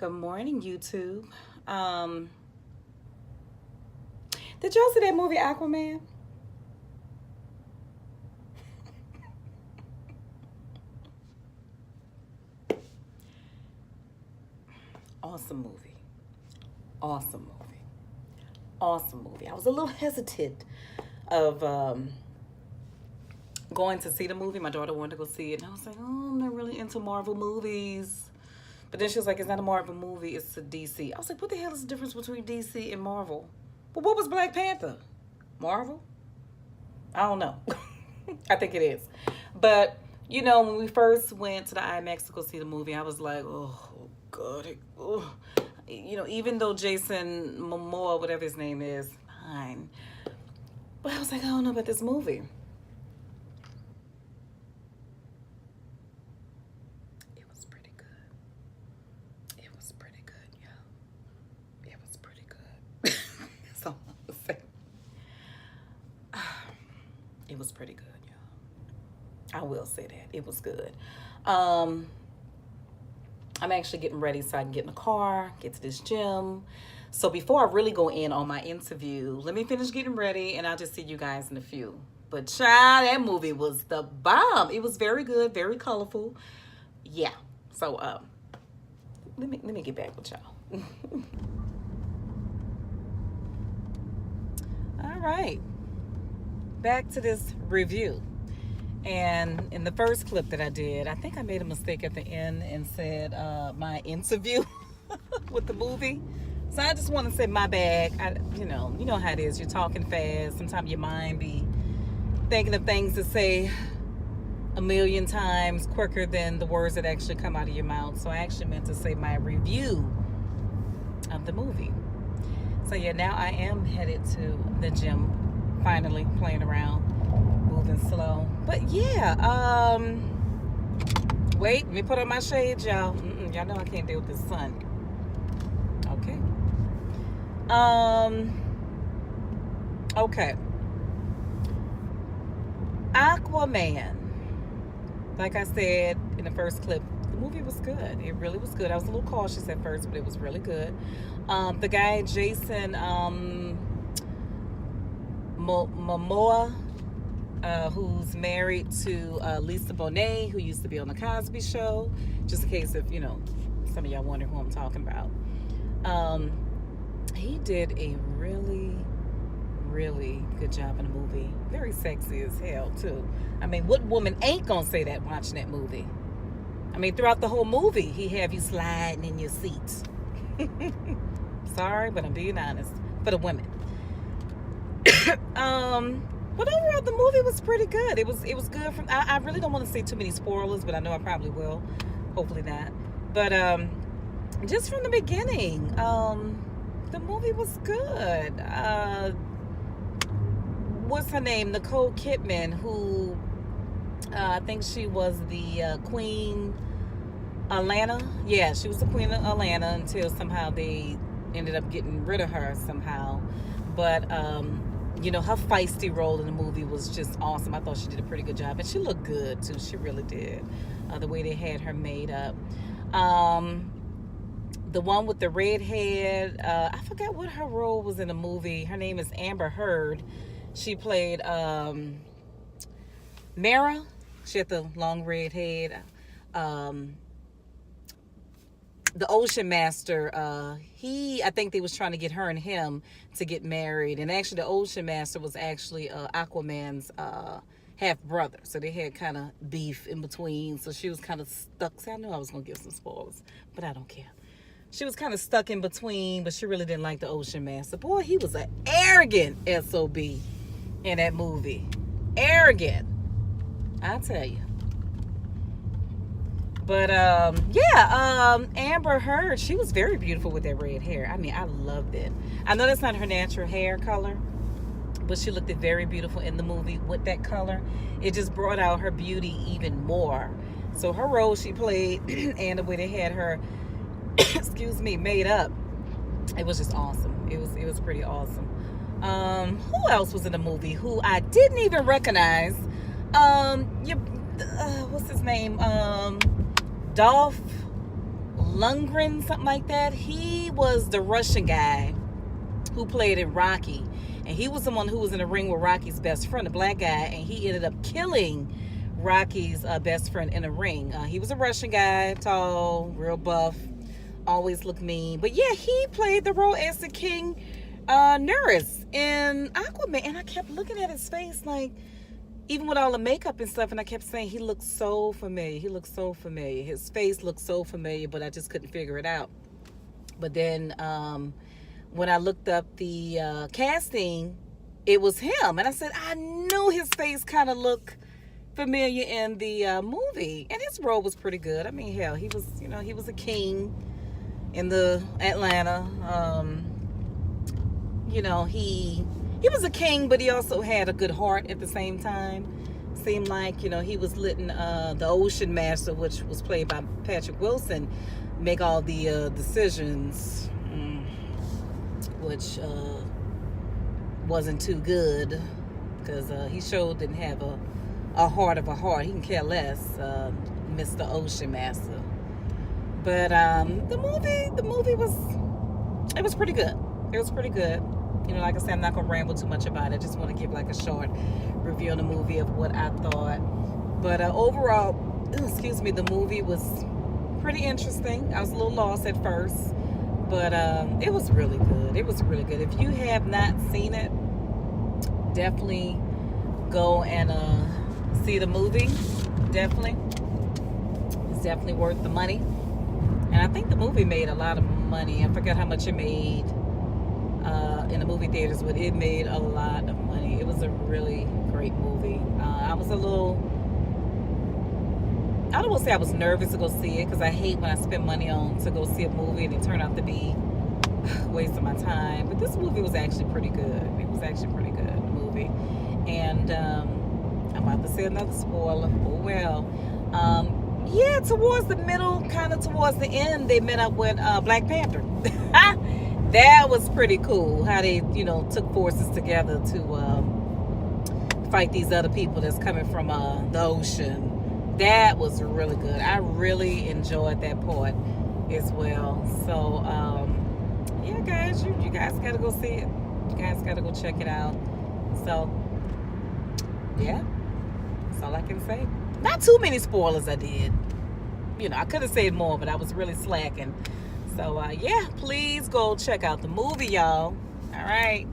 Good morning, YouTube. Did y'all see that movie Aquaman? Awesome movie. Awesome movie. Awesome movie. I was a little hesitant of going to see the movie. My daughter wanted to go see it, and I was like, oh, I'm not really into Marvel movies. But then she was like, it's not a Marvel movie, it's a DC. I was like, what the hell is the difference between DC and Marvel? But what was Black Panther? Marvel? I don't know. I think it is. But, when we first went to the IMAX to go see the movie, I was like, oh, God. Oh. Even though Jason Momoa, whatever his name is, fine. But I was like, I don't know about this movie. It was pretty good. It was pretty good, yeah. It was pretty good. That's all I'm gonna say. It was pretty good, y'all. I will say that. It was good. I'm actually getting ready so I can get in the car, get to this gym. So before I really go in on my interview, let me finish getting ready and I'll just see you guys in a few. But child, that movie was the bomb. It was very good, very colorful. Yeah. So let me get back with y'all. All right. Back to this review. And in the first clip that I did, I think I made a mistake at the end and said my interview with the movie. So I just want to say my bad. You know how it is. You're talking fast. Sometimes your mind be thinking of things to say a million times quicker than the words that actually come out of your mouth. So I actually meant to say my review of the movie. So yeah, now I am headed to the gym, finally playing around. Moving slow, but yeah. Wait, let me put on my shades, y'all. Y'all know I can't deal with the sun. Okay. Okay. Aquaman. Like I said in the first clip, the movie was good. It really was good. I was a little cautious at first, but it was really good. The guy Jason Momoa. Who's married to Lisa Bonet, who used to be on the Cosby Show. Just in case if some of y'all wonder who I'm talking about. He did a really, really good job in the movie. Very sexy as hell too. I mean, what woman ain't gonna say that watching that movie? I mean, throughout the whole movie, he have you sliding in your seats. Sorry, but I'm being honest for the women. But overall, the movie was pretty good. It was good. I really don't want to say too many spoilers, but I know I probably will. Hopefully not. But just from the beginning, the movie was good. What's her name? Nicole Kidman, who I think she was the Queen Atlanta. Yeah, she was the Queen of Atlanta until somehow they ended up getting rid of her somehow. But her feisty role in the movie was just awesome. I thought she did a pretty good job. And she looked good, too. She really did. The way they had her made up. The one with the red head, I forgot what her role was in the movie. Her name is Amber Heard. She played Mara. She had the long red head. The Ocean Master, I think they was trying to get her and him to get married. And actually, the Ocean Master was actually Aquaman's half brother. So they had kind of beef in between. So she was kind of stuck. See, I knew I was going to give some spoilers, but I don't care. She was kind of stuck in between, but she really didn't like the Ocean Master. Boy, he was an arrogant SOB in that movie. Arrogant. I tell you. But Amber Heard, she was very beautiful with that red hair. I mean, I loved it. I know that's not her natural hair color, but she looked very beautiful in the movie with that color. It just brought out her beauty even more. So her role she played and the way they had her, made up, it was just awesome. It was pretty awesome. Who else was in the movie who I didn't even recognize? What's his name? Dolph Lundgren, something like that. He was the Russian guy who played in Rocky. And he was the one who was in the ring with Rocky's best friend, the black guy. And he ended up killing Rocky's best friend in the ring. He was a Russian guy, tall, real buff, always looked mean. But yeah, he played the role as the King Nerys in Aquaman. And I kept looking at his face, like, even with all the makeup and stuff, and I kept saying, he looks so familiar. He looks so familiar. His face looked so familiar, but I just couldn't figure it out. But then when I looked up the casting, it was him. And I said, I knew his face kind of looked familiar in the movie. And his role was pretty good. I mean, hell, he was, he was a king in the Atlanta. He was a king, but he also had a good heart at the same time. Seemed like, he was letting the Ocean Master, which was played by Patrick Wilson, make all the decisions, which wasn't too good, because he sure didn't have a heart of a heart. He can care less, Mr. Ocean Master. But the movie was pretty good. It was pretty good. Like I said, I'm not going to ramble too much about it. I just want to give like a short review on the movie of what I thought. But overall, the movie was pretty interesting. I was a little lost at first, but it was really good. It was really good. If you have not seen it, definitely go and see the movie. Definitely. It's definitely worth the money. And I think the movie made a lot of money. I forgot how much it made in the movie theaters, but it made a lot of money. It was a really great movie. I was I don't want to say I was nervous to go see it, because I hate when I spend money to go see a movie and it turned out to be a waste of my time. But this movie was actually pretty good. It was actually pretty good, the movie. And I'm about to say another spoiler. Oh well. Yeah, towards the middle, kind of towards the end, they met up with Black Panther. That was pretty cool, how they, took forces together to fight these other people that's coming from the ocean. That was really good. I really enjoyed that part as well. So, yeah, guys, you guys got to go see it. You guys got to go check it out. So, yeah, that's all I can say. Not too many spoilers I did. I could have said more, but I was really slacking. So, yeah, please go check out the movie, y'all. All right.